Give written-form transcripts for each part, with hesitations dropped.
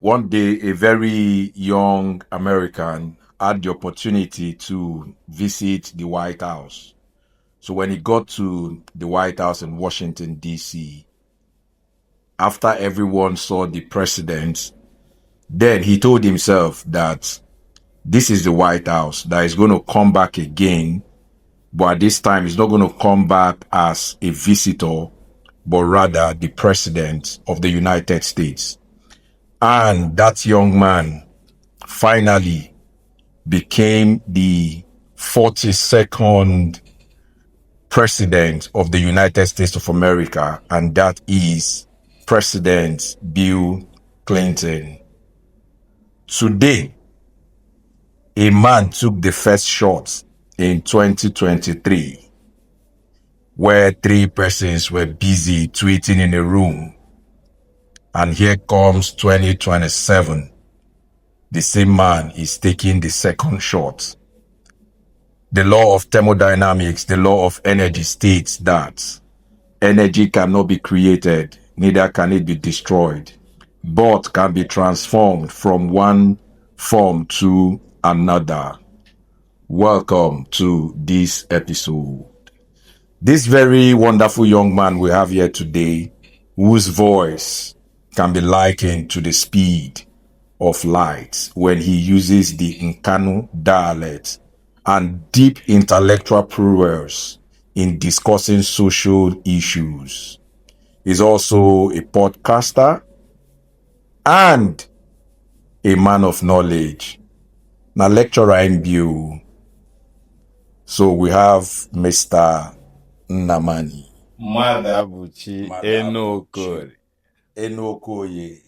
One day, a very young American had the opportunity to visit the White House. So when he got to the White House in Washington, D.C., after everyone saw the president, then he told himself that this is the White House that is going to come back again, but at this time he's not going to come back as a visitor, but rather the president of the United States. And that young man finally became the 42nd president of the United States of America, and that is President Bill Clinton. Today, a man took the first shot in 2023, where 3 persons were busy tweeting in a room. And here comes 2027. The same man is taking the second shot. The law of thermodynamics, the law of energy states that energy cannot be created, neither can it be destroyed, but can be transformed from one form to another. Welcome to this episode. This very wonderful young man we have here today, whose voice can be likened to the speed of light when he uses the Nkanu dialect and deep intellectual prowess in discussing social issues. He's also a podcaster and a man of knowledge. Now, lecturer in view. So we have Mr. Nnamani. Maduabuchi Eneh-Okorie. Eneh-Okorie.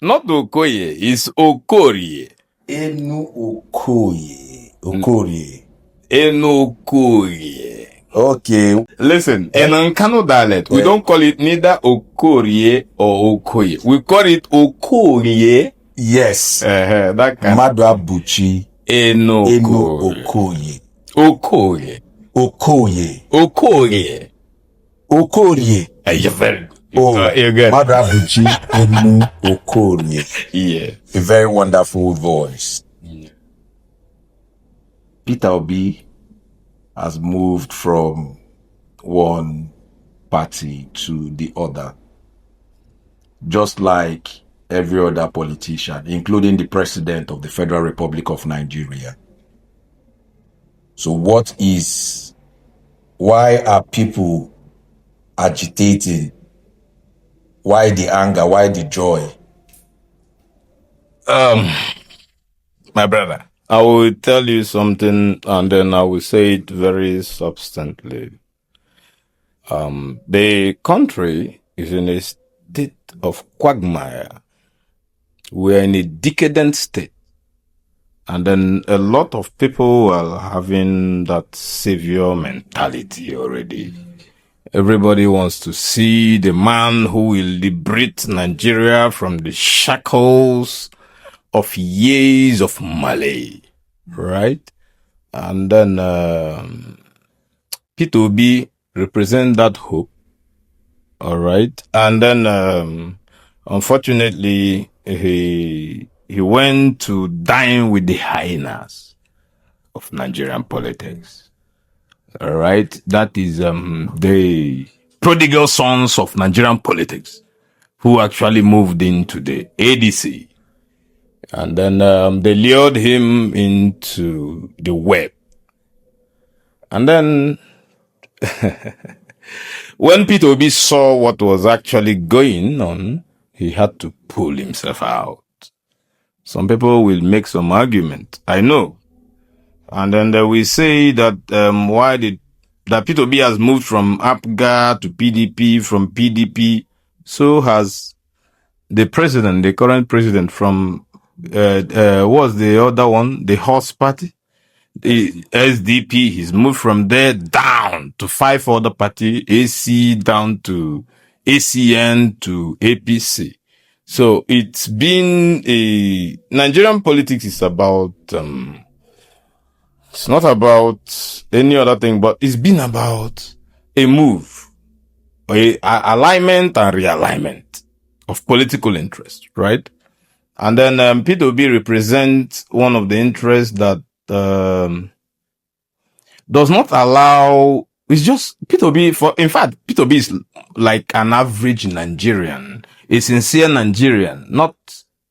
Not Okoye, it's Okorie. Eneh-Okorie. Okorie. Eneh-Okorie. Okay. Listen, in Nkanu dialect, we don't call it neither Okorie or Okoye. We call it Okorie. Yes. That kind. Maduabuchi Eneh-Okorie. Okorie. Okoye. Okorie. Okoye. Okorie. You're very good. You're good. Maduabuchi Eneh-Okorie. Yeah. A very wonderful voice. Yeah. Peter Obi has moved from one party to the other, just like every other politician, including the president of the Federal Republic of Nigeria. So why are people agitating? Why the anger? Why the joy? My brother, I will tell you something and then I will say it very substantially. The country is in a state of quagmire. We're in a decadent state. And then a lot of people are having that savior mentality already. Everybody wants to see the man who will liberate Nigeria from the shackles of years of Malay, right? And then Peter Obi represent that hope, all right? And then unfortunately he went to dine with the hyenas of Nigerian politics. All right, that is the prodigal sons of Nigerian politics who actually moved into the ADC. And then they lured him into the web. And then when Peter Obi saw what was actually going on, he had to pull himself out. Some people will make some argument, I know. And then they will say that that Peter Obi has moved from APGA to PDP, from PDP. So has the president, the current president from what's the other one? The Horse Party, the SDP. He's moved from there down to 5 other party, AC down to ACN to APC. So it's been Nigerian politics is about it's not about any other thing, but it's been about a move, a alignment and realignment of political interest, right? And then Peter Obi represents one of the interests that does not allow. It's just Peter Obi. In fact, Peter Obi is like an average Nigerian, a sincere Nigerian, not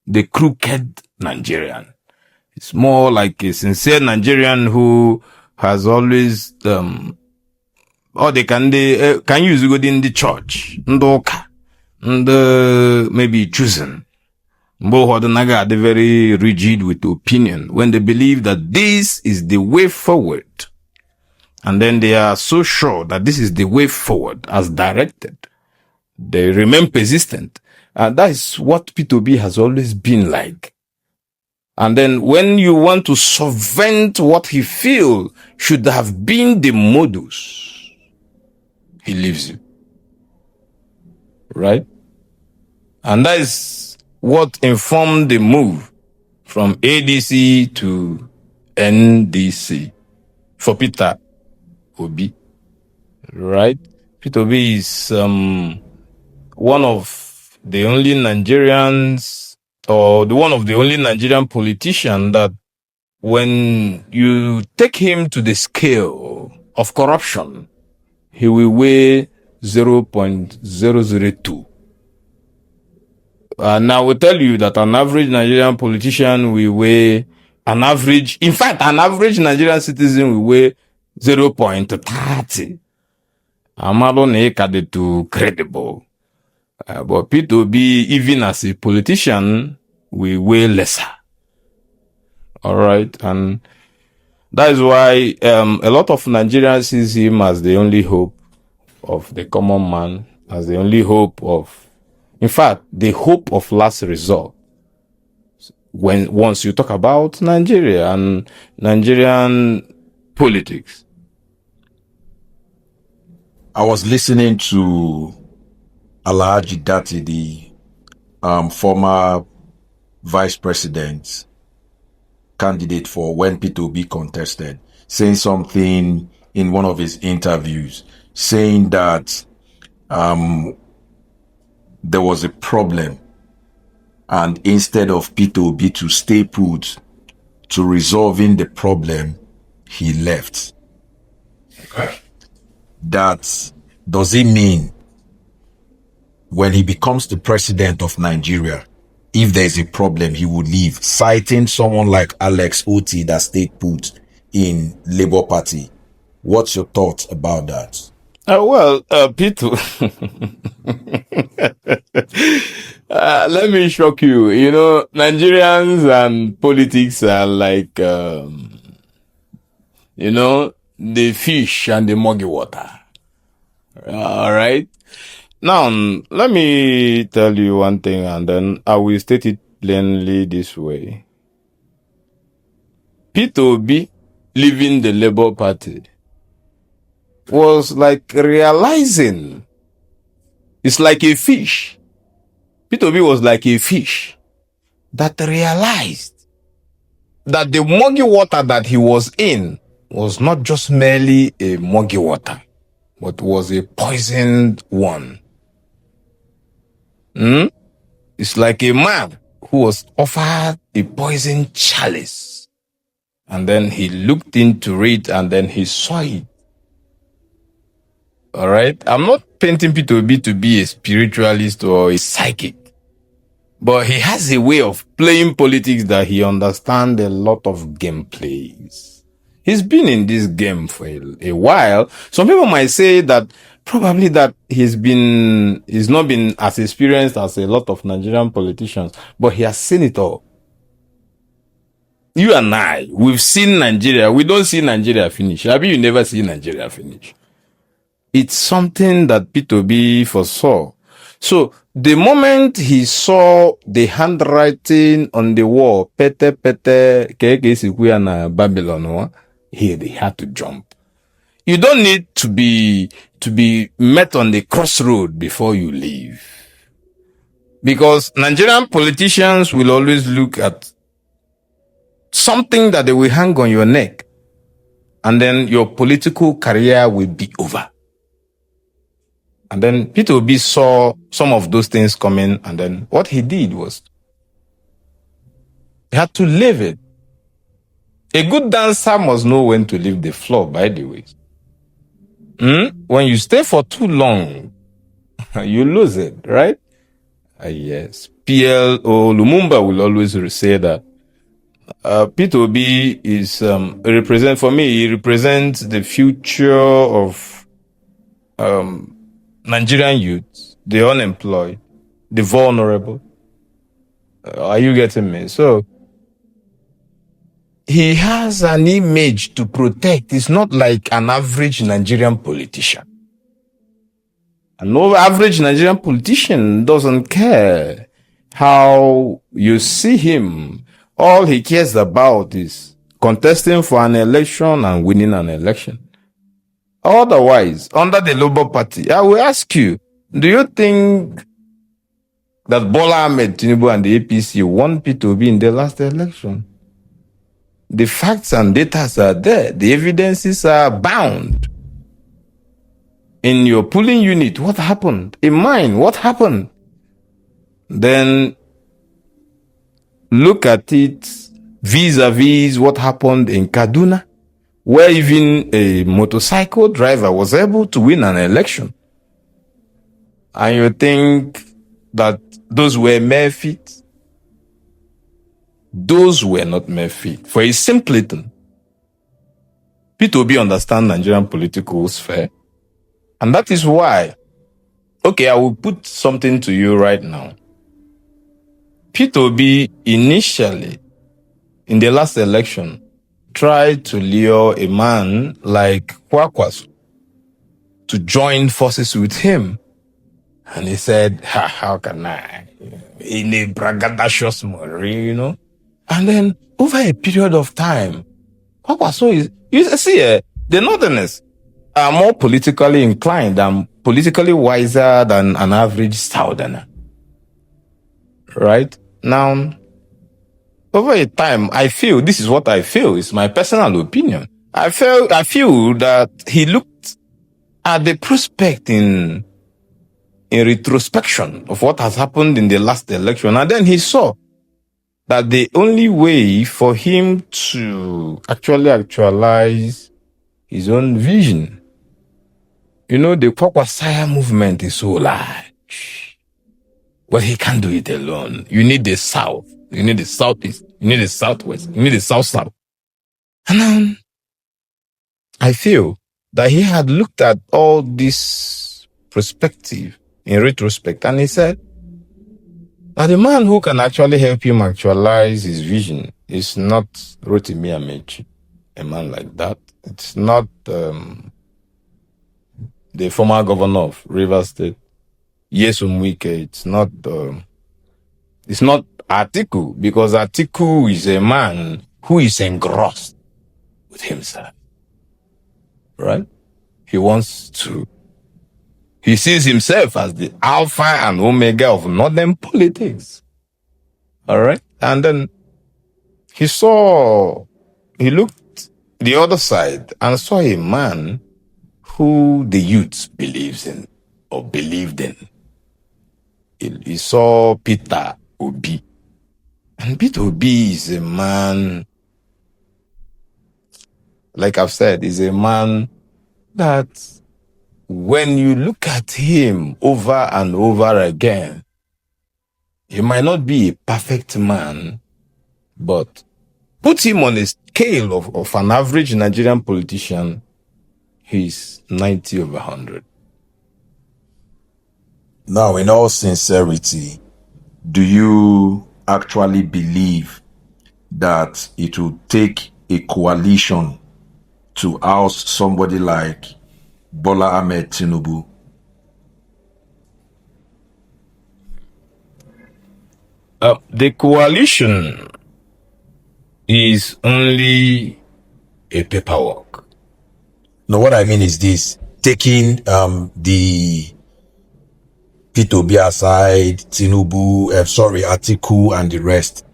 the crooked Nigerian. It's more like a sincere Nigerian who has always or they can use good in the church, ndoka, and maybe chosen. They're very rigid with opinion when they believe that this is the way forward. And then they are so sure that this is the way forward as directed. They remain persistent. And that is what P2B has always been like. And then when you want to subvert what he feels should have been the modus, he leaves you. Right? And that is what informed the move from ADC to NDC for Peter Obi. Right? Peter Obi is one of the only Nigerians, or one of the only Nigerian politicians that when you take him to the scale of corruption, he will weigh 0.002. Now, I will tell you that an average Nigerian politician will weigh an average Nigerian citizen will weigh 0.30. Amalo ne too credible. But P2B, even as a politician, will weigh lesser. Alright, and that is why a lot of Nigerians sees him as the only hope of the common man, as the only hope of, in fact, the hope of last resort. Once you talk about Nigeria and Nigerian politics. I was listening to Alhaji Dati, the former vice president candidate for when P2B contested, saying something in one of his interviews, saying that there was a problem, and instead of P2B to stay put to resolving the problem, he left. Okay. That does it mean when he becomes the president of Nigeria, if there's a problem, he would leave, citing someone like Alex Oti that stayed put in Labour Party? What's your thoughts about that? Peter, let me shock you. You know, Nigerians and politics are like, the fish and the muggy water. All right. Now, let me tell you one thing, and then I will state it plainly this way. P2B leaving the Labour Party was like realizing it's like a fish. P2B was like a fish that realized that the muggy water that he was in was not just merely a muggy water, but was a poisoned one. It's like a man who was offered a poison chalice, and then he looked into it, and then he saw it. All right? I'm not painting P2B to be a spiritualist or a psychic, but he has a way of playing politics that he understands a lot of gameplays. He's been in this game for a while. Some people might say that probably that he's not been as experienced as a lot of Nigerian politicians, but he has seen it all. You and I, we've seen Nigeria. We don't see Nigeria finish. Maybe you never see Nigeria finish. It's something that P2B foresaw. So the moment he saw the handwriting on the wall, pete keke na Babylon, he had to jump. You don't need to be met on the crossroad before you leave. Because Nigerian politicians will always look at something that they will hang on your neck, and then your political career will be over. And then P2B saw some of those things coming, and then what he did was He had to leave it. A good dancer must know when to leave the floor, by the way. When you stay for too long, you lose it, right? Yes. PLO Lumumba will always say that Peter Obi is for me, he represents the future of Nigerian youth, the unemployed, the vulnerable. Are you getting me? So he has an image to protect. It's not like an average Nigerian politician. An average Nigerian politician doesn't care how you see him. All he cares about is contesting for an election and winning an election. Otherwise, under the Labour Party, I will ask you, do you think that Bola Ahmed Tinubu and the APC won P2B in the last election? The facts and data are there. The evidences are bound. In your polling unit, what happened? In mine, what happened? Then look at it vis-a-vis what happened in Kaduna, where even a motorcycle driver was able to win an election. And you think that those were mere feats? Those were not mere feats. For a simpleton, P2B understand Nigerian political sphere. And that is why, okay, I will put something to you right now. P2B initially, in the last election, tried to lure a man like Kwakwaso to join forces with him. And he said, how can I? In a braggadocious manner, you know? And then, over a period of time, Kwakwaso is, you see, the Northerners are more politically inclined and politically wiser than an average Southerner. Right? Now, over a time, I feel, this is what I feel, it's my personal opinion. I feel that he looked at the prospect in retrospection of what has happened in the last election, and then he saw that the only way for him to actually actualize his own vision, you know, the Kwakwasaya movement is so large, but he can't do it alone. You need the South, you need the Southeast, you need the Southwest, you need the South-South. And I feel that he had looked at all this perspective in retrospect, and he said that the man who can actually help him actualize his vision is not Rotimi Amechi, a man like that. It's not the former governor of Rivers State, Nyesom Wike. It's not Atiku, because Atiku is a man who is engrossed with himself. Right? He sees himself as the alpha and omega of northern politics. All right? And then he looked the other side and saw a man who the youth believes in or believed in. He saw Peter Obi. And Peter Obi is a man, like I've said, is a man that when you look at him over and over again, he might not be a perfect man, but put him on a scale of an average Nigerian politician, he's 90 over 100. Now, in all sincerity, do you actually believe that it will take a coalition to oust somebody like Bola Ahmed Tinubu? The coalition is only a paperwork. No, what I mean is this: taking the P2B aside, Tinubu, Atiku and the rest,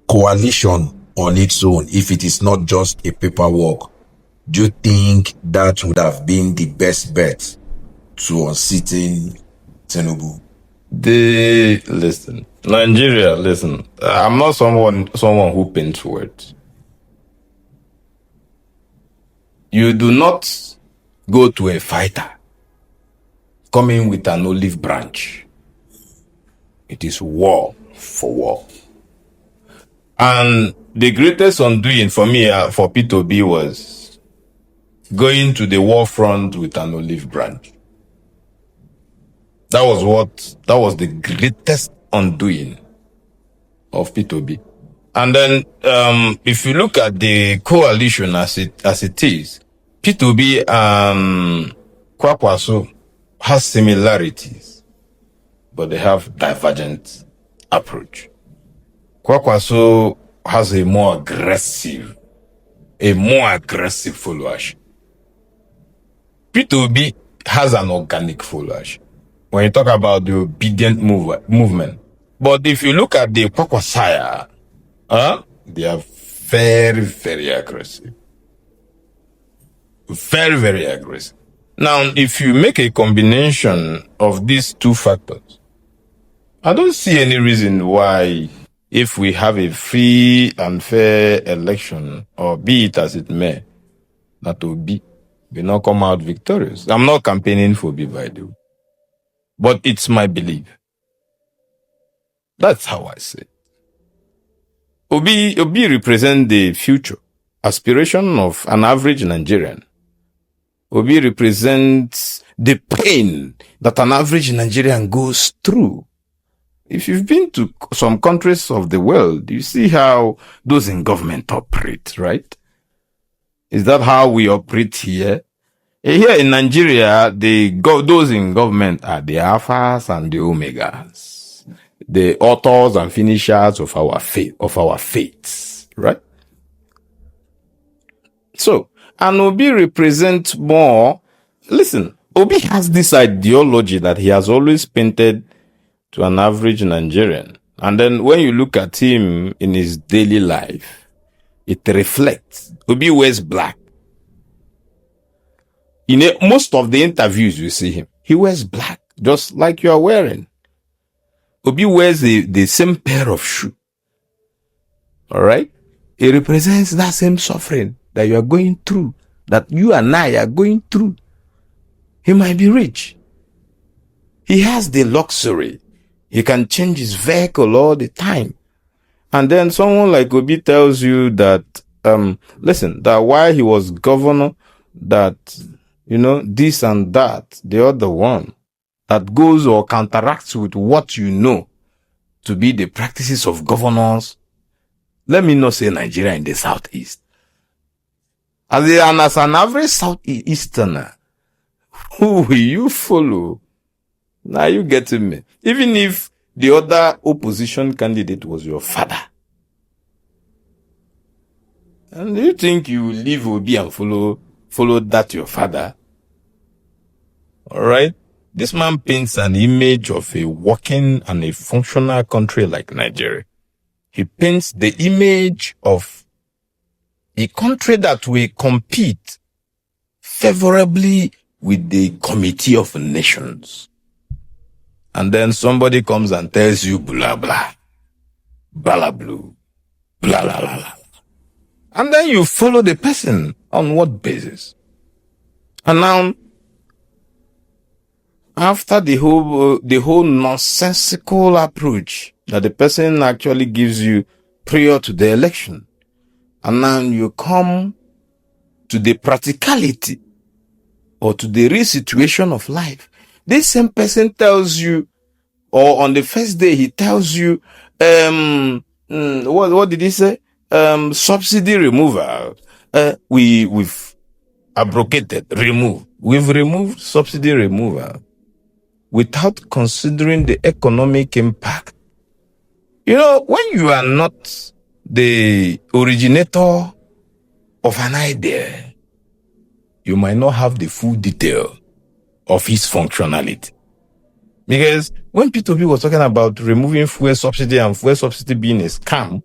coalition on its own, if it is not just a paperwork, do you think that would have been the best bet to unseating Tinubu? Listen, Nigeria, listen, I'm not someone who paints words. You do not go to a fighter coming with an olive branch. It is war for war. And the greatest undoing for me, for P2B, was going to the war front with an olive branch. That was the greatest undoing of P2B. And then, if you look at the coalition as it is, P2B and Kwakwaso has similarities, but they have divergent approach. Kwakwaso has a more aggressive followership. P2B has an organic followership. When you talk about the obedient movement. But if you look at the Kwakwasaya, they are very, very aggressive. Very, very aggressive. Now, if you make a combination of these two factors, I don't see any reason why, if we have a free and fair election, or be it as it may, that Obi will not come out victorious. I'm not campaigning for Obi, by the way. But it's my belief. That's how I say it. Obi represents the future aspiration of an average Nigerian. Obi represents the pain that an average Nigerian goes through. If you've been to some countries of the world, you see how those in government operate, right? Is that how we operate here? Here in Nigeria, those in government are the alphas and the omegas, the authors and finishers of our fates, right? So, and Obi represents more. Listen, Obi has this ideology that he has always painted to an average Nigerian. And then when you look at him in his daily life, it reflects. Obi wears black. In most of the interviews you see him, he wears black, just like you are wearing. Obi wears the same pair of shoes. All right? It represents that same suffering that you are going through, that you and I are going through. He might be rich. He has the luxury. He can change his vehicle all the time. And then someone like Obi tells you that, listen, that while he was governor, that, this and that, the other one, that goes or counteracts with what you know to be the practices of governors. Let me not say Nigeria in the southeast. As an average southeasterner, who will you follow? Now you getting me? Even if the other opposition candidate was your father. And do you think you will leave Obi and follow that your father? Alright? This man paints an image of a working and a functional country like Nigeria. He paints the image of a country that will compete favorably with the Committee of Nations. And then somebody comes and tells you blah blah, blah blue, blah la la la. And then you follow the person on what basis? And now, after the whole nonsensical approach that the person actually gives you prior to the election, and now you come to the practicality or to the real situation of life, this same person tells you, or on the first day he tells you, what did he say? Subsidy removal. We've abrogated, we've removed subsidy removal without considering the economic impact. When you are not the originator of an idea, you might not have the full detail of its functionality. Because when P2B was talking about removing fuel subsidy and fuel subsidy being a scam,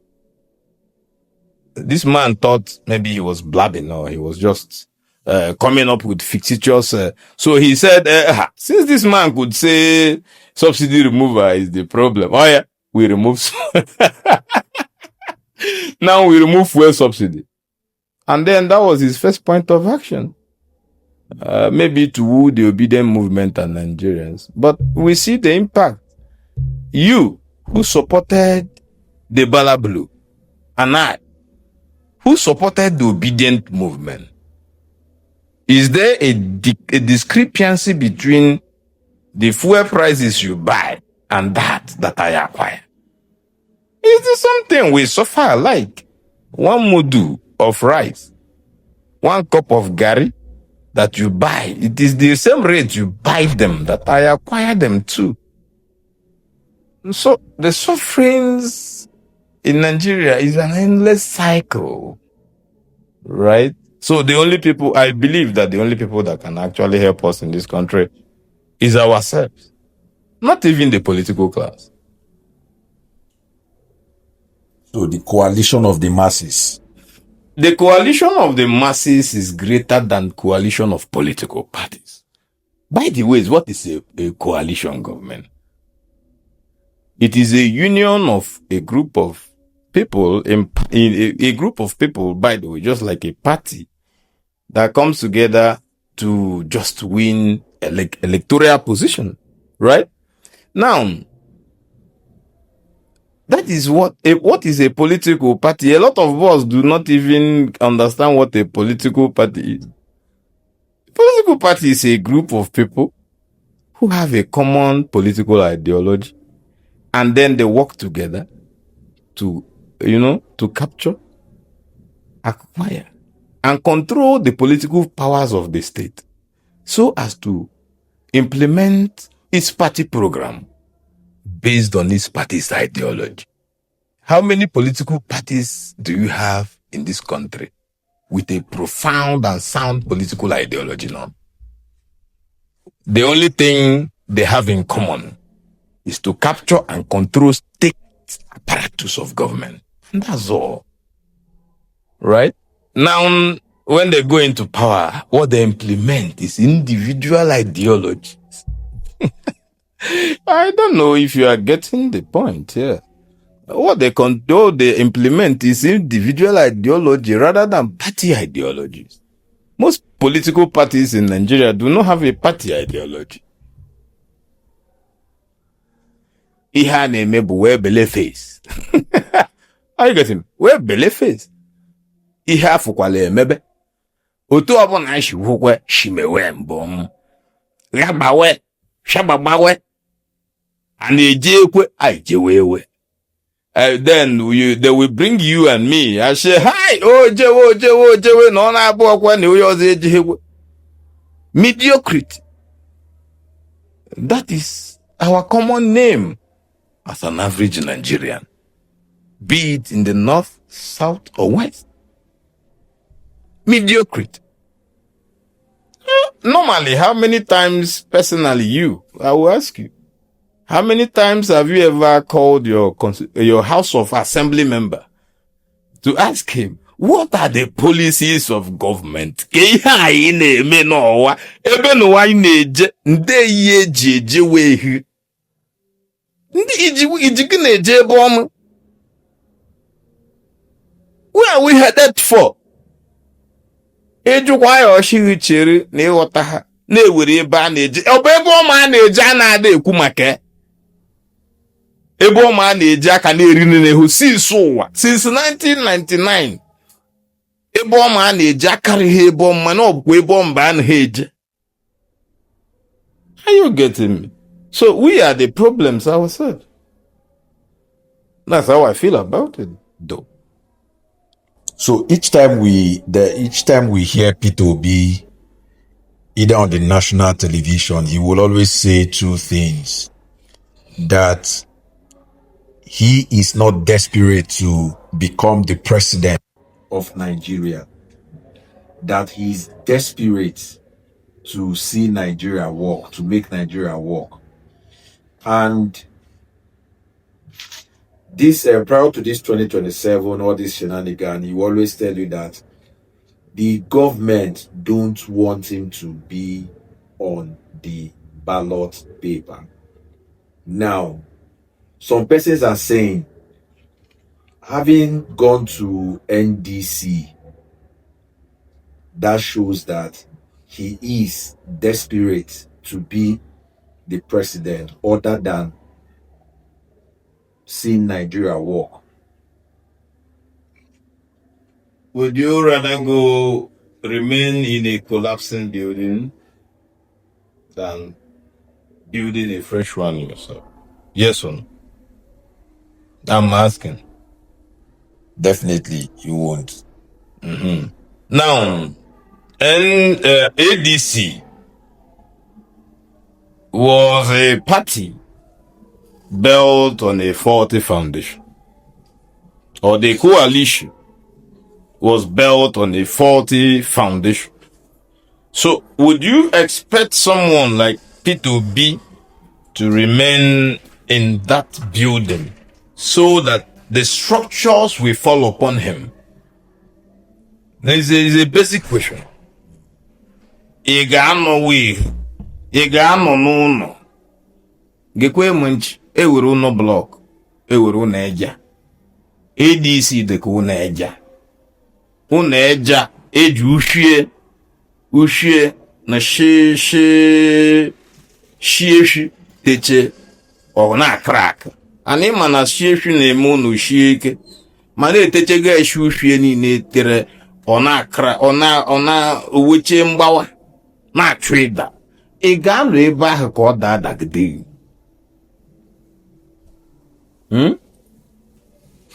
this man thought maybe he was blabbing or he was just coming up with fictitious. So he said, since this man could say subsidy removal is the problem, oh yeah, we remove now we remove fuel subsidy. And then that was his first point of action. Maybe to woo the obedient movement and Nigerians. But we see the impact. You, who supported the Bala Blue, and I, who supported the obedient movement, is there a discrepancy between the fuel prices you buy and that I acquire? Is there something we suffer like? One mudu of rice, one cup of gari that you buy, it is the same rate you buy them that I acquire them too. So the sufferings in Nigeria is an endless cycle, right? So the only people, I believe that the only people that can actually help us in this country is ourselves, not even the political class. So the coalition of the masses. The coalition of the masses is greater than coalition of political parties. By the way, what is a coalition government? It is a union of a group of people, in a group of people, by the way, just like a party that comes together to just win electoral position, right? Now, that is what is a political party. A lot of us do not even understand what a political party is. A political party is a group of people who have a common political ideology, and then they work together to capture, acquire, and control the political powers of the state so as to implement its party program based on its party's ideology. How many political parties do you have in this country with a profound and sound political ideology now? The only thing they have in common is to capture and control state apparatus of government. And that's all. Right? Now, when they go into power, what they implement is individual ideologies. I don't know if you are getting the point here. What they control, they implement is individual ideology rather than party ideologies. Most political parties in Nigeria do not have a party ideology. Ihe a na-eme bụ wee bele face. Are you getting? Wee bele face. Ihe afụkwala emebe. Otu ọbụla anyị shiwukwe shimewe mbom. Gagbawe, shabagbawe. A na-eje ekwe, anyị jewewe. Then they will bring you and me. I say, hi, jewe, no na abụọ kwa na onye ọzọ ejehekwe. Mediocrity. That is our common name as an average Nigerian, be it in the north, south, or west. Mediocrity. Normally, how many times personally I will ask you, how many times have you ever called your House of Assembly member to ask him, what are the policies of government? What are we headed for? Ejukwa ya oshiri chere na ịghọta ha na-ewere ebe a na-eje ọ bụ ebe ọma a na-eje a na-ada ekwu maka ebe ọma a na-eje aka na-eri n'ihu since 1999 ebe ọma a na-eje akarịghị ebe ọma na ọ bụkwa ebe ọma a na-eje. Are you getting me? So we are the problems ourselves. That's how I feel about it, though. So each time we hear Peter Obi, either on the national television, he will always say two things: that he is not desperate to become the president of Nigeria, that he is desperate to see Nigeria work, to make Nigeria work. And this prior to this 2027, all this shenanigan, he will always tell you that the government don't want him to be on the ballot paper. Now, some persons are saying, having gone to NDC, that shows that he is desperate to be the president other than seeing Nigeria work. Would you rather go remain in a collapsing building than building a fresh one yourself? Yes or no? I'm asking. Definitely, you won't. Now, ADC was a party built on a faulty foundation, or the coalition was built on a faulty foundation. So, would you expect someone like P2B to remain in that building so that the structures will fall upon him? It's a basic question. Ị ga-anọ wee, ị ga-anọ n'ụlọ, gekwe mwench, ewere ụlọ blọk, ewere ụlọ eja. ADC dịka ụlọ eja. Ụlọ eja eji ushie na shi teche ọ na-akrak. Ana ịma na shie na-eme ụlọ shie ike, ma na-etechega ushie niile tere ọ na-akra, ọ na-oweche mgbawa na-achụ ịda. Ị ga-alụ ebe ahụ ka ọ daa dagide.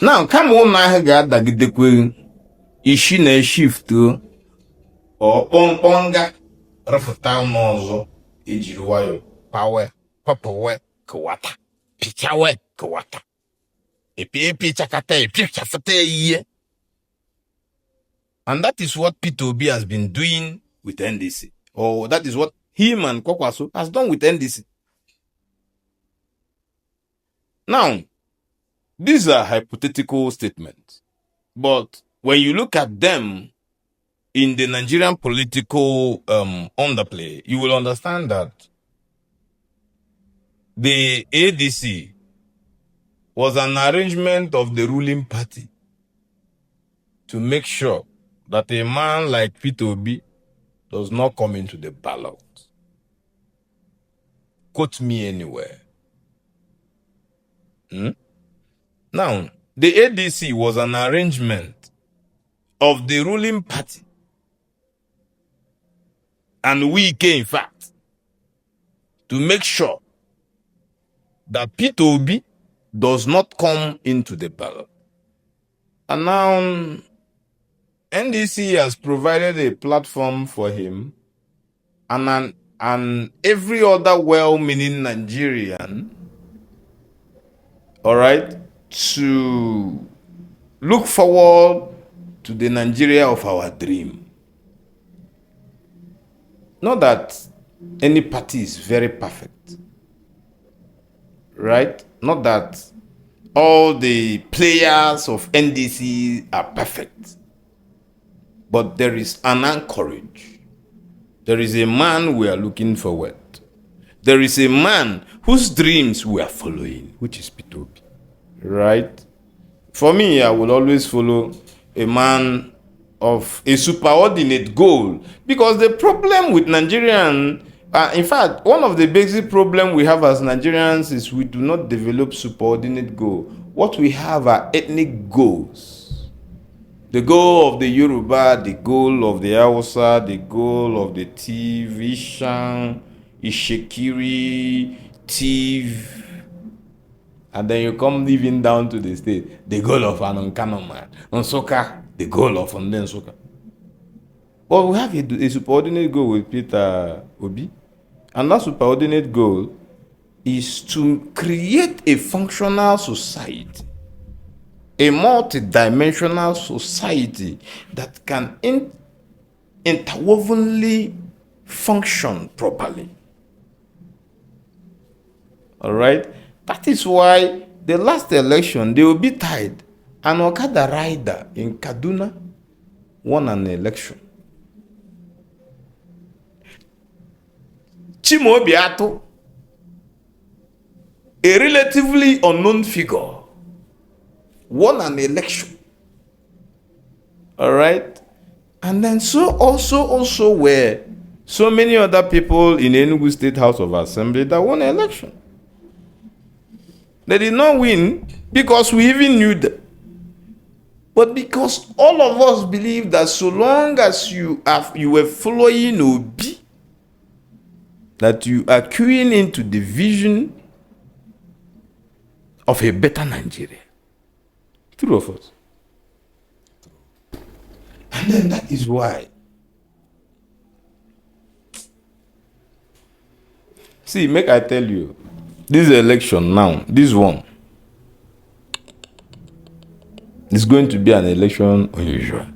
Now, kama ụlọ ahụ ga-adagidekwe ishi na shift ọ kpọmkpọnga rụpụta ụlọ ọzọ ejiri nwayọ pawe papawe kewata pichawe kewata epi chakata epi chafata ihe. And that is what P2B has been doing with NDC. Or that is what him and Kwakwaso has done with NDC. Now, these are hypothetical statements. But when you look at them in the Nigerian political underplay, you will understand that the ADC was an arrangement of the ruling party to make sure that a man like P2B does not come into the ballot. Quote me anywhere. Now, the ADC was an arrangement of the ruling party and Wike, in fact, to make sure that P2B does not come into the ballot. And now, NDC has provided a platform for him and every other well-meaning Nigerian, all right, to look forward to the Nigeria of our dream. Not that any party is very perfect, right? Not that all the players of NDC are perfect. But there is an anchorage. There is a man we are looking forward. There is a man whose dreams we are following, which is P2B. Right? For me, I will always follow a man of a superordinate goal. Because the problem with Nigerian, in fact, one of the basic problems we have as Nigerians is we do not develop superordinate goal. What we have are ethnic goals. The goal of the Yoruba, the goal of the Hausa, the goal of the Tiv, Ishan, Ishekiri, Tiv, and then you come even down to the state, the goal of Anonkanoma, Nsoka, the goal of Nsoka. But we have a subordinate goal with Peter Obi, and that subordinate goal is to create a functional society, a multi-dimensional society that can interwovenly function properly. All right? That is why the last election, they will be tied. An Okada rider in Kaduna won an election. Chimobiato, a relatively unknown figure won an election. All right? And then so also were so many other people in Enugu State House of Assembly that won an election. They did not win because we even knew them. But because all of us believe that so long as you were following Obi, that you are queuing into the vision of a better Nigeria. True of us. And then that is why. See, make I tell you, this election now, this one, is going to be an election unusual.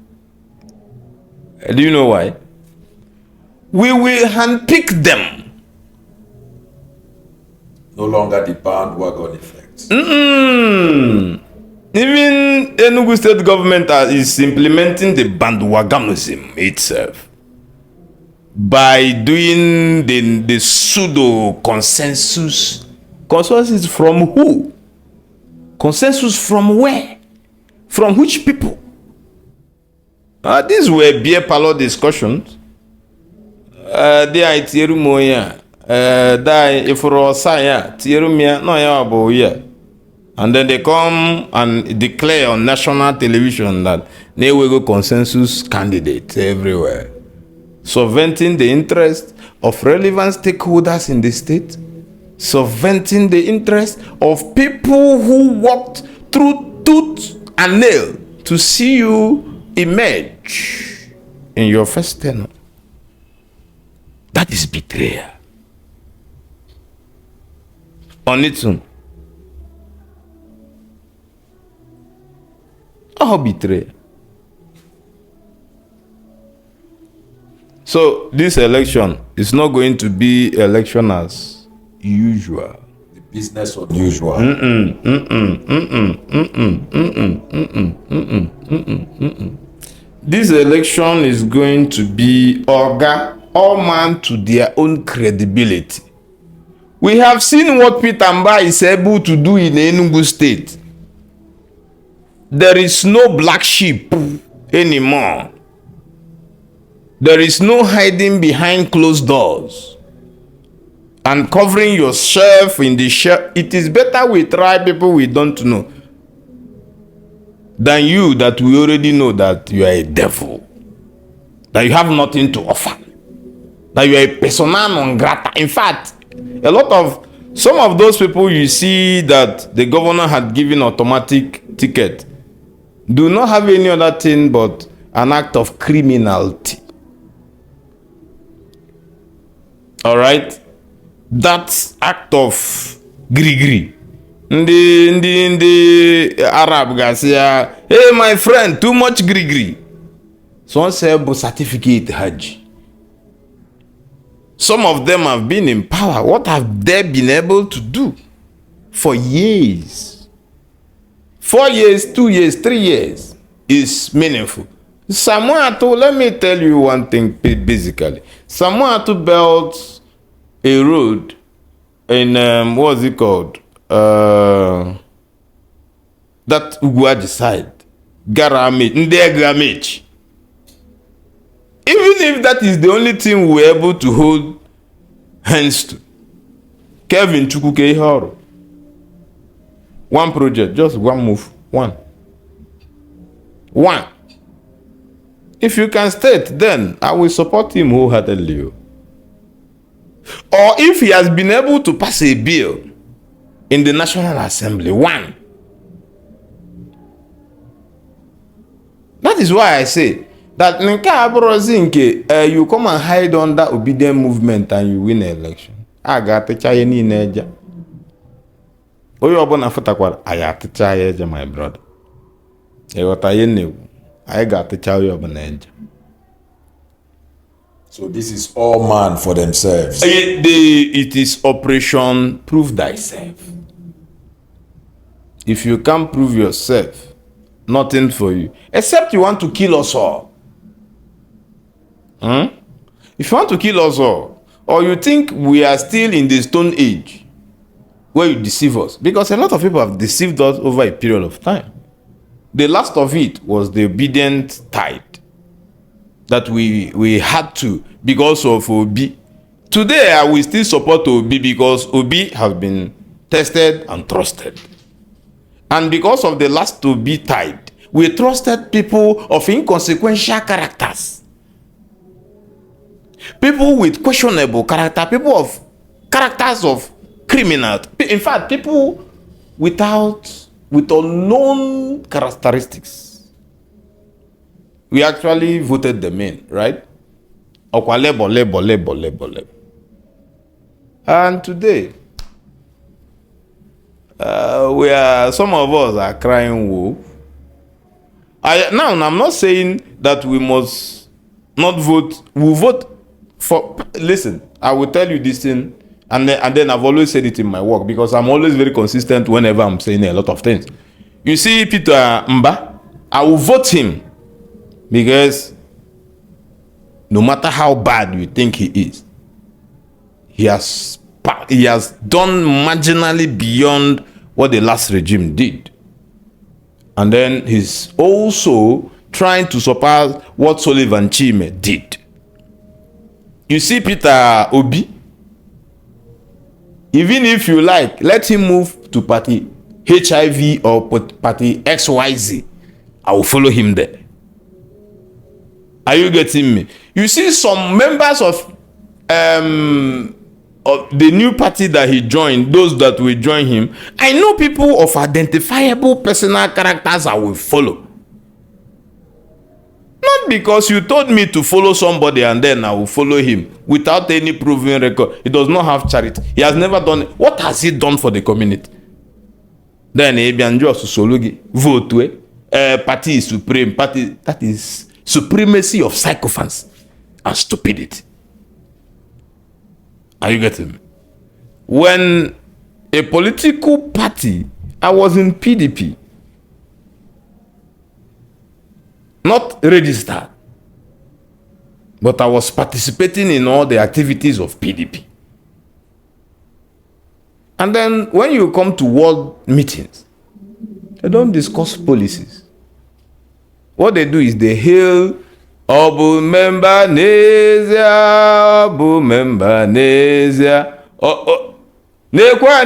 Do you know why? We will handpick them. No longer the bandwagon effect. Even Enugu state government is implementing the bandwagonism itself by doing the pseudo consensus. Consensus from who? Consensus from where? From which people? These were beer parlor discussions. They are Tierumoya. And then they come and declare on national television that they will go consensus candidates everywhere, subverting the interest of relevant stakeholders in the state, subverting the interest of people who walked through tooth and nail to see you emerge in your first tenure. That is betrayal. On its own. How betrayal. So this election is not going to be election as usual. The business of usual. This election is going to be all man to their own credibility. We have seen what Peter Mba is able to do in Enugu State. There is no black sheep anymore. There is no hiding behind closed doors and covering yourself in the shell. It is better we try people we don't know than you that we already know that you are a devil, that you have nothing to offer, that you are a persona non grata. In fact, some of those people you see that the governor had given automatic ticket do not have any other thing but an act of criminality. All right, that act of grigri. In the Arab guys here, hey my friend, too much grigri. Some say certificate Hajj. Some of them have been in power. What have they been able to do for years? 4 years, 2 years, 3 years is meaningful. Samoato, let me tell you one thing basically. Samoato built a road in, what's it called? That Ugwaji side. Ndegramage. Even if that is the only thing we were able to hold hands to. Kevin Chukwuke Ihoro. One project, just one move. One. If you can state, then I will support him wholeheartedly. Or if he has been able to pass a bill in the National Assembly, one. That is why I say that you come and hide under obedient movement and you win an election. I got the Chinese neja. My brother. I got the Chinese. So this is all man for themselves. It is operation prove thyself. If you can't prove yourself, nothing for you. Except you want to kill us all. If you want to kill us all, or you think we are still in the Stone Age, where you deceive us. Because a lot of people have deceived us over a period of time. The last of it was the obedient tithe that we had to because of Obi. Today, I will still support Obi because Obi has been tested and trusted. And because of the last Obi tithe, we trusted people of inconsequential characters. People with questionable character, people of characters of criminals. In fact, people with unknown characteristics. We actually voted them in, right? And today, some of us are crying wolf. I'm not saying that we must not vote. We vote for. Listen, I will tell you this thing, and then I've always said it in my work because I'm always very consistent whenever I'm saying a lot of things. You see, Peter Mba, I will vote him because no matter how bad you think he is, he has done marginally beyond what the last regime did. And then he's also trying to surpass what Sullivan Chime did. You see Peter Obi, even if you like, let him move to party HIV or party XYZ. I will follow him there. Are you getting me? You see some members of the new party that he joined, those that will join him, I know people of identifiable personal characters I will follow. Not because you told me to follow somebody and then I will follow him without any proven record. He does not have charity. He has never done it. What has he done for the community? Then vote party is supreme. Party, that is supremacy of sycophants and stupidity. Are you getting me? When a political party, I was in PDP, not registered, but I was participating in all the activities of PDP. And then when you come to world meetings, they don't discuss policies. What they do is they hail Obu member Nezia, Obu member Nezia. Nekwa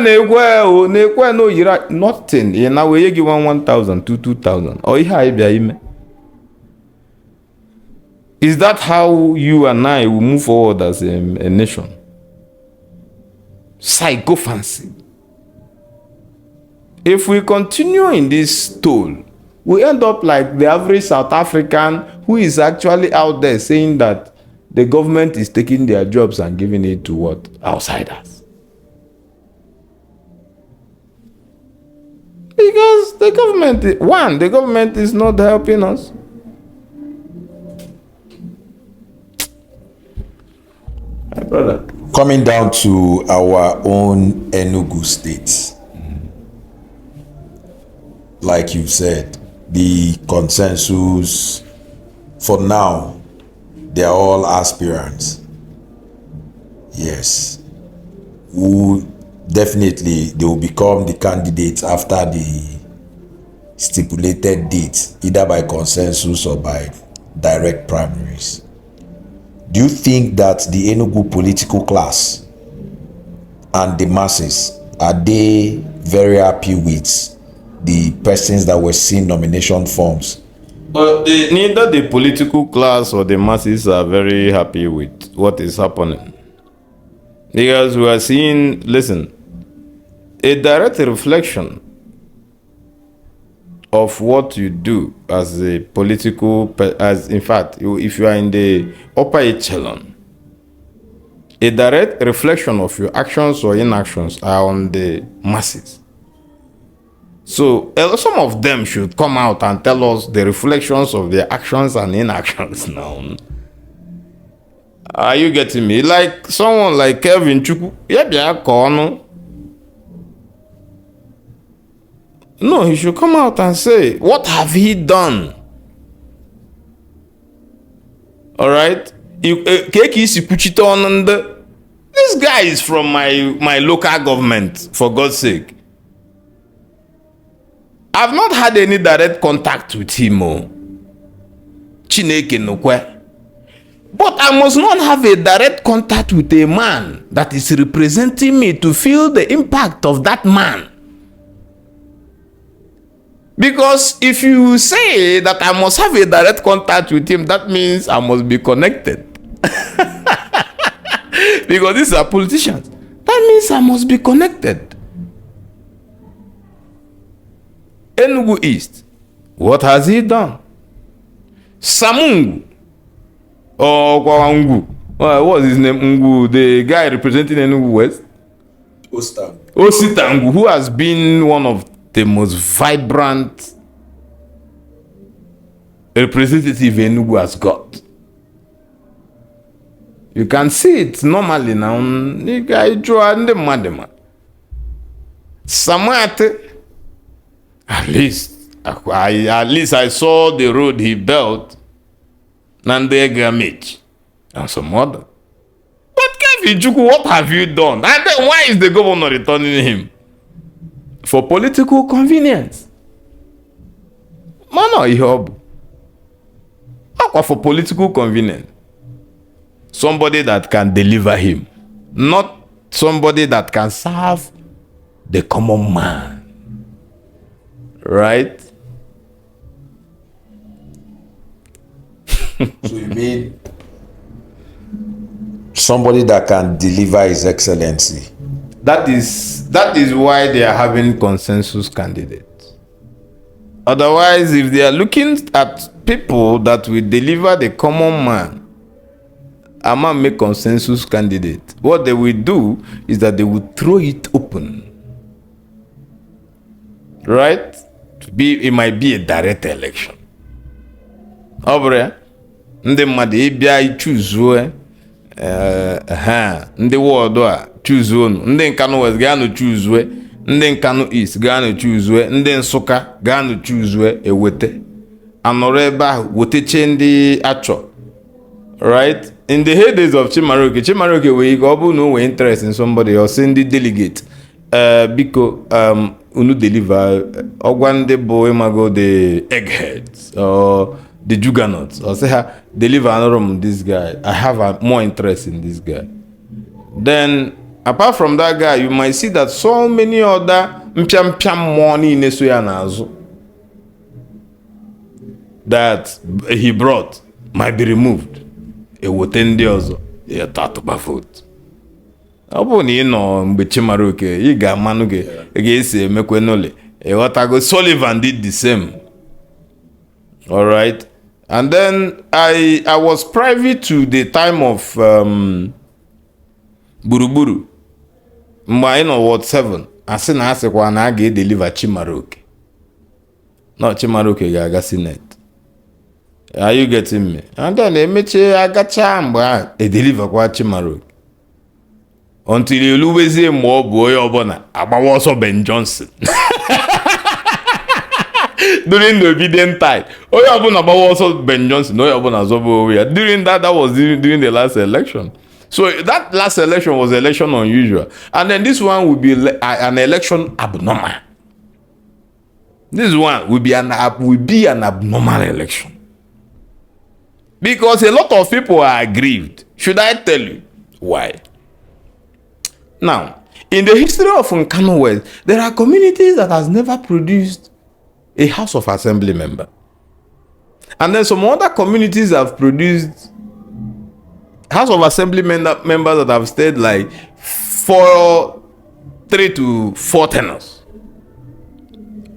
no yira nothing. You know we give 1,000 to 2,000. Or is that how you and I will move forward as a nation? Sycophancy. If we continue in this toll, we end up like the average South African who is actually out there saying that the government is taking their jobs and giving it to what? Outsiders. Because the government is not helping us. My brother. Coming down to our own Enugu state, like you said, the consensus for now, they are all aspirants. Yes. Who definitely they will become the candidates after the stipulated date, either by consensus or by direct primaries. Do you think that the Enugu political class and the masses, are they very happy with the persons that were seeing nomination forms? But neither the political class or the masses are very happy with what is happening. Because we are seeing, listen, a direct reflection of what you do as a political, as in fact, if you are in the upper echelon, a direct reflection of your actions or inactions are on the masses. So some of them should come out and tell us the reflections of their actions and inactions now. Are you getting me? Like someone like Kevin Chukwu, no, he should come out and say, what have he done? All right? This guy is from my local government, for God's sake. I've not had any direct contact with him. Chineke nokwe. But I must not have a direct contact with a man that is representing me to feel the impact of that man. Because if you say that I must have a direct contact with him, that means I must be connected. Because these are politicians. That means I must be connected. Enugu East, what has he done? Samungu, or Kwawangu, what was his name? Ungu, the guy representing Enugu West. Ositangu, who has been one of the most vibrant representative Enugu has got. You can see it normally now. Samate, at least I saw the road he built, Nandega Mitch, and some other. But Kevin Juku, what have you done? And then why is the governor returning him? For political convenience. Mano, Ihob. For political convenience. Somebody that can deliver him, not somebody that can serve the common man. Right? So you mean somebody that can deliver His Excellency? That is why they are having consensus candidates. Otherwise, if they are looking at people that will deliver the common man, a man make consensus candidate. What they will do is that they will throw it open. Right? It might be a direct election. Obre, ndị mmadụ ịbịa choose ndị ward a choose onu, ndị Nkanu West ga choose, ndị Nkanu East ga choose, ndị Nsụka ga choose ewete. Anọrọ ebe ahụ weteche ndị achọ. Right? In the heydays of Chimaroke we go no interest in somebody or send the delegate. Because unu deliver Ogwande boy mago the eggheads or the juggernauts or say deliver another this guy. I have more interest in this guy. Then apart from that guy, you might see that so many other money in that he brought might be removed. Ewote ndị ọzọ ya tatụba vote. Ọ bụ na ị nọ mgbe Chimaroke ị ga-amanụ gị ga-esi emekwe n'ole. Ịghọtago Sullivan did the same. All right. And then I was privy to the time of Buruburu. Mgbe anyị nọ Ward 7 asị na asịkwa na a ga-edeliver Chimaroke. No, Chimaroke ga-aga Senate. Are you getting me? And then emeche agacha mgbe e deliver kwa Chimaroke. Until you lose him more boy obona agbawa ọsọ Ben Johnson. During the obedient tide. Oyo obona agbawa ọsọ Ben Johnson. Oyo obona zobo we. During that was during the last election. So that last election was election unusual. And then this one will be an election abnormal. This one will be an abnormal election. Because a lot of people are aggrieved. Should I tell you why? Now, in the history of Nkanu West, there are communities that has never produced a House of Assembly member. And then some other communities have produced House of Assembly members that have stayed like 3 to 4 tenors.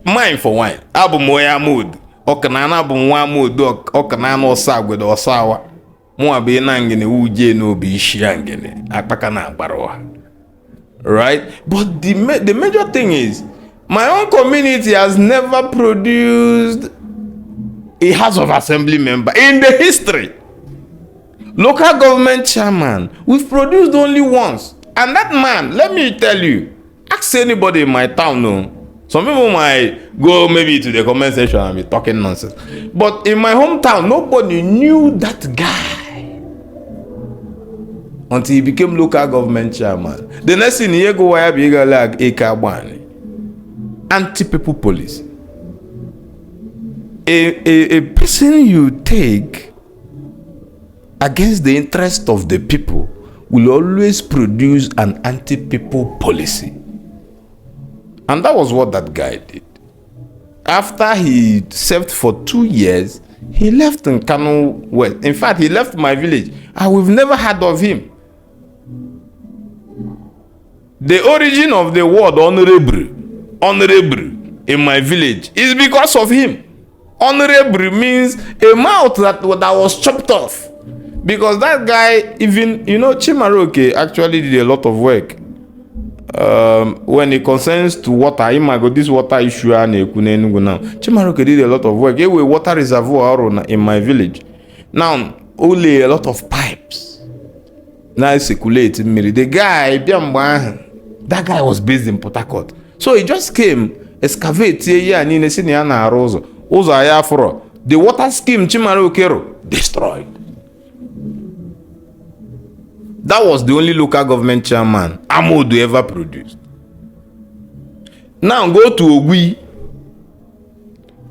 Mine for wine. Abu Moya Mood. Okanana bụ nwa modo okanana osagwe do osawa mu abe na ngene uje no bi ishia ngene akpaka na agbaro. Right? But the major thing is my own community has never produced a House of Assembly member in the history. Local government chairman we've produced only once, and that man, let me tell you, ask anybody in my town. No, some people might go maybe to the comment section and be talking nonsense. But in my hometown, nobody knew that guy. until he became local government chairman. The next thing he go wire be like Ekabani. Anti-people police. A person you take against the interest of the people will always produce an anti-people policy. And that was what that guy did. After he served for 2 years, he left in Kano West. In fact, he left my village, and we've never heard of him. The origin of the word honorable in my village is because of him. Honorable means a mouth that was chopped off. Because that guy, even, Chimaroke actually did a lot of work. When it concerns to water, this water issue, Chimaroke did a lot of work. A water reservoir in my village. Now, only a lot of pipes. Now circulate. The guy, that guy was based in Port Harcourt. So he just came, excavate here, and the water scheme Chimaroke destroyed. That was the only local government chairman Amodu ever produced. Now go to Ogui.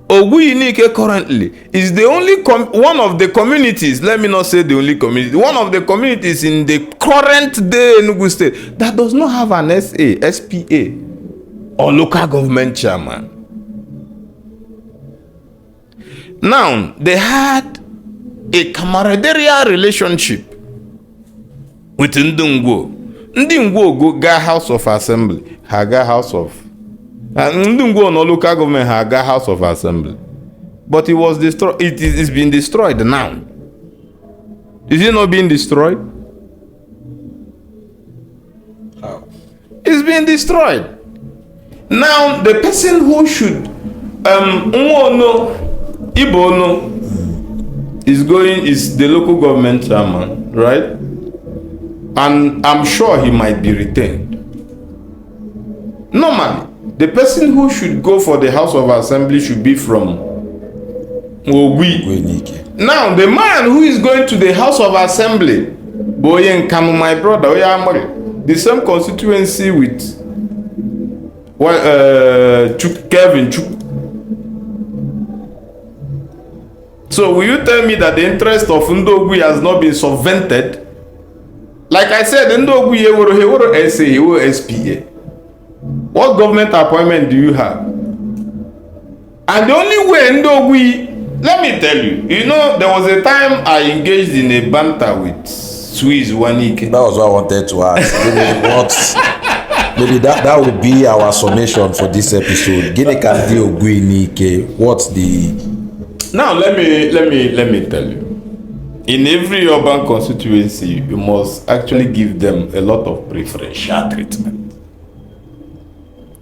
Ogui Inike currently is the only one of the communities, let me not say the only community, one of the communities in the current day Enugu State that does not have an SPA, or local government chairman. Now, they had a camaraderie relationship with Ndungwo. Ndungwo go House of Assembly, Haga House of Ndungwo no local government Haga House of Assembly. But it was destroyed. It's been destroyed now. Is it not being destroyed? How? It's being destroyed. Now the person who should Ibono is the local government chairman, right? And I'm sure he might be retained. Normally, the person who should go for the House of Assembly should be from Ogui. Now, the man who is going to the House of Assembly, Boyen Kamu, my brother, the same constituency with Kevin Chuk. So will you tell me that the interest of Ndogui has not been subvented? Like I said, Ndogui Eworo SA, Eworo SPA. What government appointment do you have? And the only way Ndogui, let me tell you, there was a time I engaged in a banter with Swiss Wanike. That was what I wanted to ask. Maybe that would be our summation for this episode. What's the... Now let me tell you. In every urban constituency, you must actually give them a lot of preferential treatment.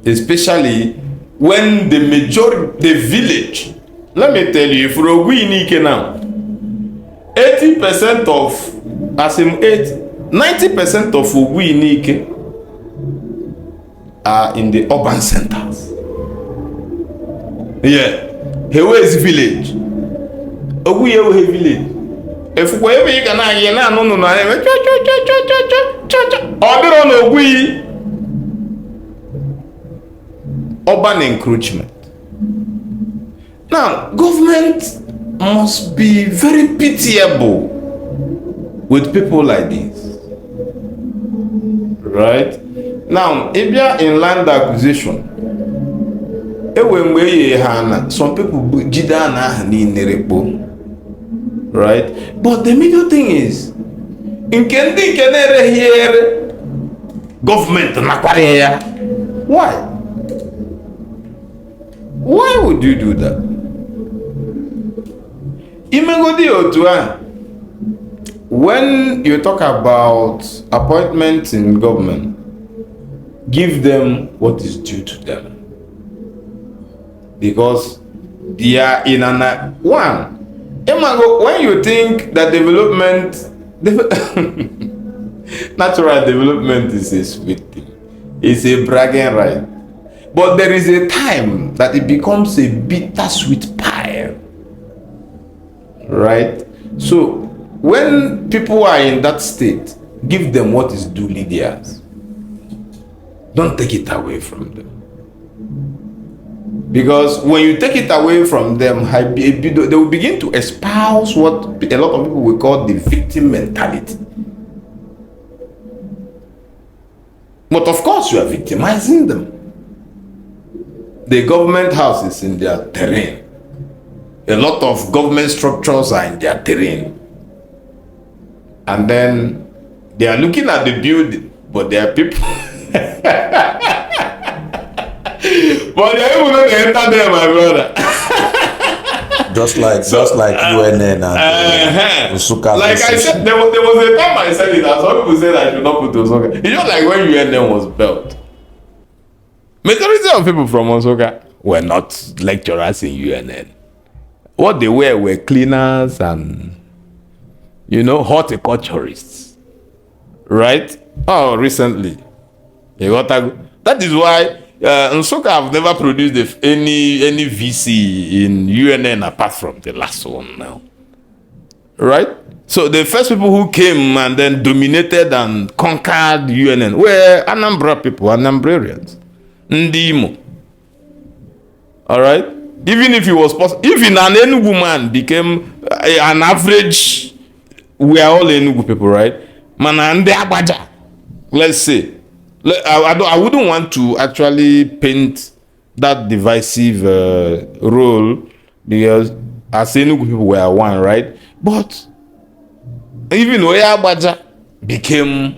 Especially when the village, let me tell you, if Rogui Nike now, 80% of, 90% of Ogui Nike are in the urban centers. Yeah. Hewe is village. Ogui Hewe village. If we ever can I no order on Ogui urban encroachment. Now, government must be very pitiable with people like this. Right? Now, if you are in land acquisition, some people right? But the major thing is, in here, government why? Why would you do that? When you talk about appointments in government, give them what is due to them. Because they are in when you think that natural development is a sweet thing, it's a bragging right. But there is a time that it becomes a bittersweet pie. Right? So when people are in that state, Give them what is duly theirs. Don't take it away from them. Because when you take it away from them, they will begin to espouse what a lot of people will call the victim mentality. But of course, you are victimizing them. The government house is in their terrain. A lot of government structures are in their terrain. And then they are looking at the building, but there are people. But they even know they enter there, my brother. just like UNN and Usuka. Like I said, there was a time I said it, and some people said I should not put Usuka. It's just like when UNN was built. Majority of people from Usuka were not lecturers in UNN. What they were cleaners and, horticulturists. Right? Oh, recently. That is why Nsukka have never produced any VC in UNN apart from the last one now. Right? So the first people who came and then dominated and conquered UNN were Anambra people, Anambrarians. Ndimo. Alright? Even if it was possible, if an Enugu man became an average, we are all Enugu people, right? Manande Abaja. Let's say. I wouldn't want to actually paint that divisive role because as Enugu people were one, right? But even Oya Abaja became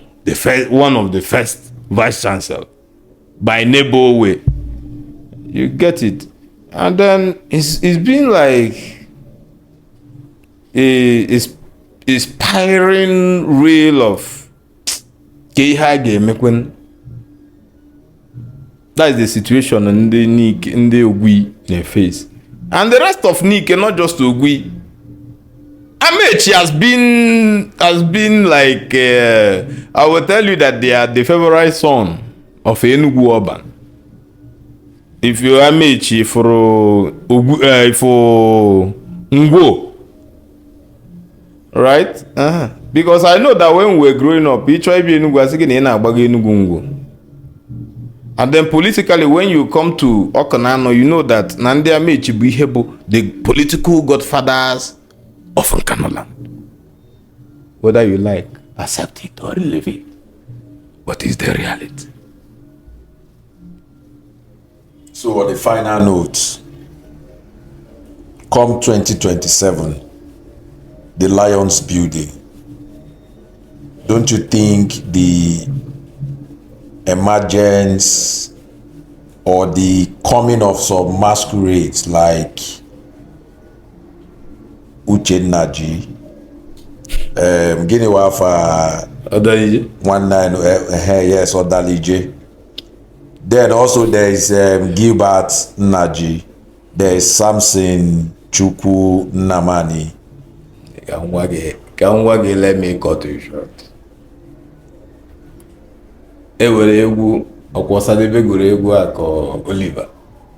one of the first vice chancellor by neighbor way. You get it? And then it's been like a spiraling reel of Keihage. That is the situation in the Ogui they face. And the rest of Nike, not just Ogui. Amechi has been like I will tell you that they are the favorite son of Enugu Urban. If you are Amechi for Ngo, right? Because I know that when we were growing up, each tribe Enugu was again Enugu Ngo. And then politically, when you come to Okanano, you know that Nande Amechi Bihebo, the political godfathers of Nkanoland. Whether you like, accept it or leave it. What is the reality? So on the final note, come 2027, the Lions building, don't you think the emergence or the coming of some masquerades like Uche Naji, Guinea Wafa, Odalije? 19, yes, Odalije. Then also there is Gilbert Naji, there is Samson Chukwu Namani. Let me cut you short. Ewere egwu ọkwọsadebe gụrụ egwu a ka Oliver.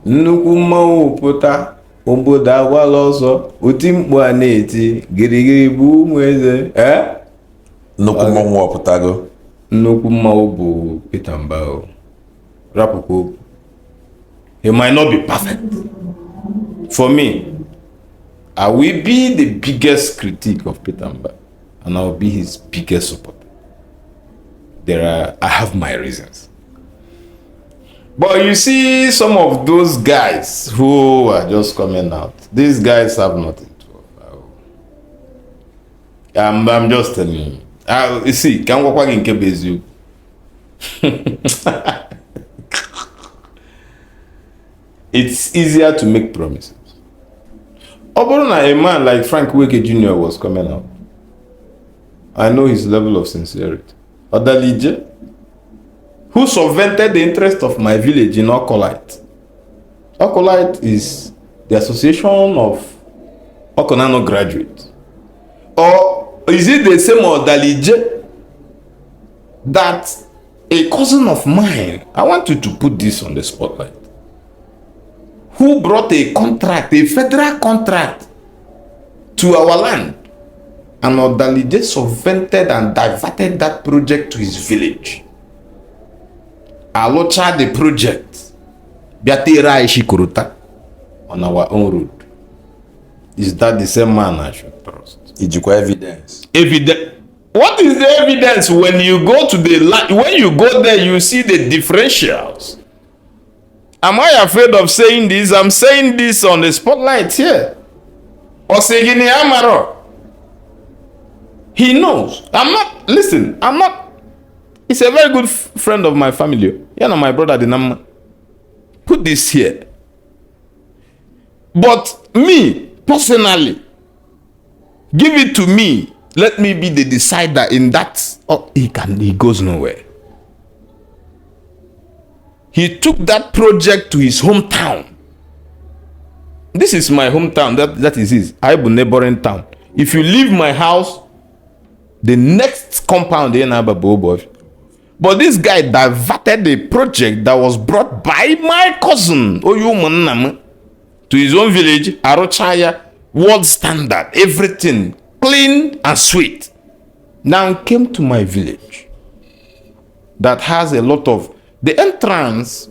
Nnukwu mmanwụ pụta obodo agwala ọsọ oti mkpu a na-eti girigiri bụ ụmụ eze. Nnukwu mmanwụ ọpụtago. Nnukwu mmanwụ bụ Peter Mbao. Rapụkwa. He might not be perfect. For me, I will be the biggest critic of Peter Mbao and I will be his biggest supporter. I have my reasons. But you see some of those guys who are just coming out. These guys have nothing to offer. I'm just telling you. You see, can walk in Kebezu. It's easier to make promises. Oborona, a man like Frank Weke Jr. was coming out. I know his level of sincerity. Odalije, who subverted the interest of my village in Okolite. Okolite is the association of Okonano graduates. Or is it the same Odalije that a cousin of mine, I want you to put this on the spotlight, who brought a contract, a federal contract to our land and Odalije subvented and diverted that project to his village. Alocha the project. Biatera Ishikuruta on our own road. Is that the same man I should trust? Ijiko evidence. What is the evidence when you go to when you go there, you see the differentials? Am I afraid of saying this? I'm saying this on the spotlight here. Osegini Amaro. He knows. I'm not. He's a very good friend of my family. You know, my brother, the number. Put this here. But me, personally, give it to me. Let me be the decider in that. Oh, he goes nowhere. He took that project to his hometown. This is my hometown. That is his. I have a neighboring town. If you leave my house, the next compound in Ababobo. But this guy diverted a project that was brought by my cousin Oyumanam to his own village, Arochaya, world standard, everything clean and sweet. Now came to my village that has a lot of. The entrance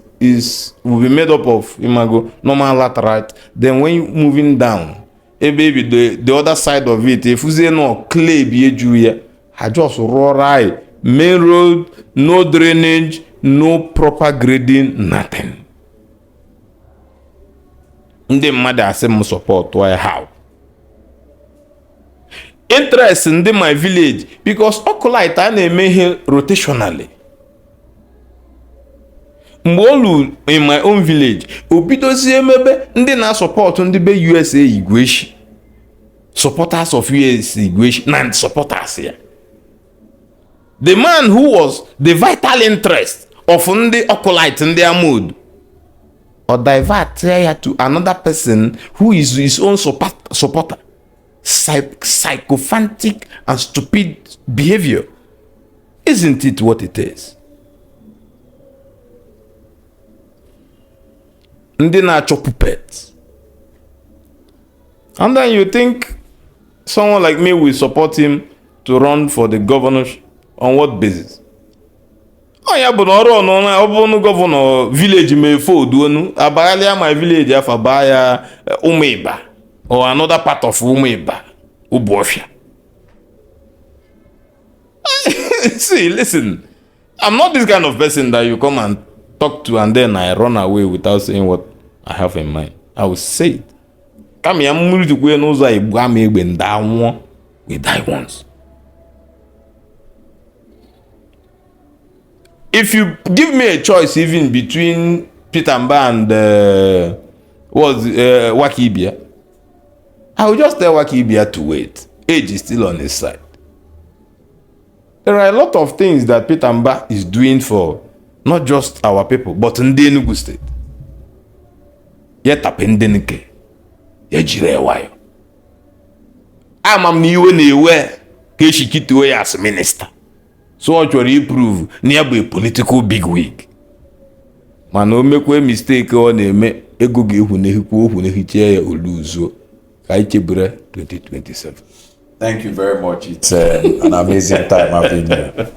will be made up of imago normal laterite. Then when you moving down, baby, the other side of it, if you say no clay be juya, I just raw right. Main road, no drainage, no proper grading, nothing. The mother say support why how? Interest in my village because Okolite I make rotationally. Mbolu in my own village, obidozie mebe ndị na support ndị be USA Igweshi, supporters of USA Igweshi, and supporters here. The man who was the vital interest of ndị Okolite in their mood, or divert here to another person who is his own supporter. Psychophantic and stupid behavior. Isn't it what it is? Ndị na-achọ puppets. And then you think someone like me will support him to run for the governorship on what basis? Oh yeah, but no governor village may fold onu abalia my village afabaya Umeba or another part of Umeba Ubofia. See, listen, I'm not this kind of person that you come and talk to and then I run away without saying what I have in mind. I will say it. Come here, we die once. If you give me a choice even between Peter Mba and Wakibia, I will just tell Wakibia to wait. Age is still on his side. There are a lot of things that Peter Mba is doing for not just our people, but in the Enugu state. Yet apendenike. Yejire wayo. Amam niwe newe keshikitiwe as minister. So what you prove near a political bigwig. Man, no make a mistake on a ego give who nehiche uluzo. Kaichebure 2027. Thank you very much. It's an amazing time having you.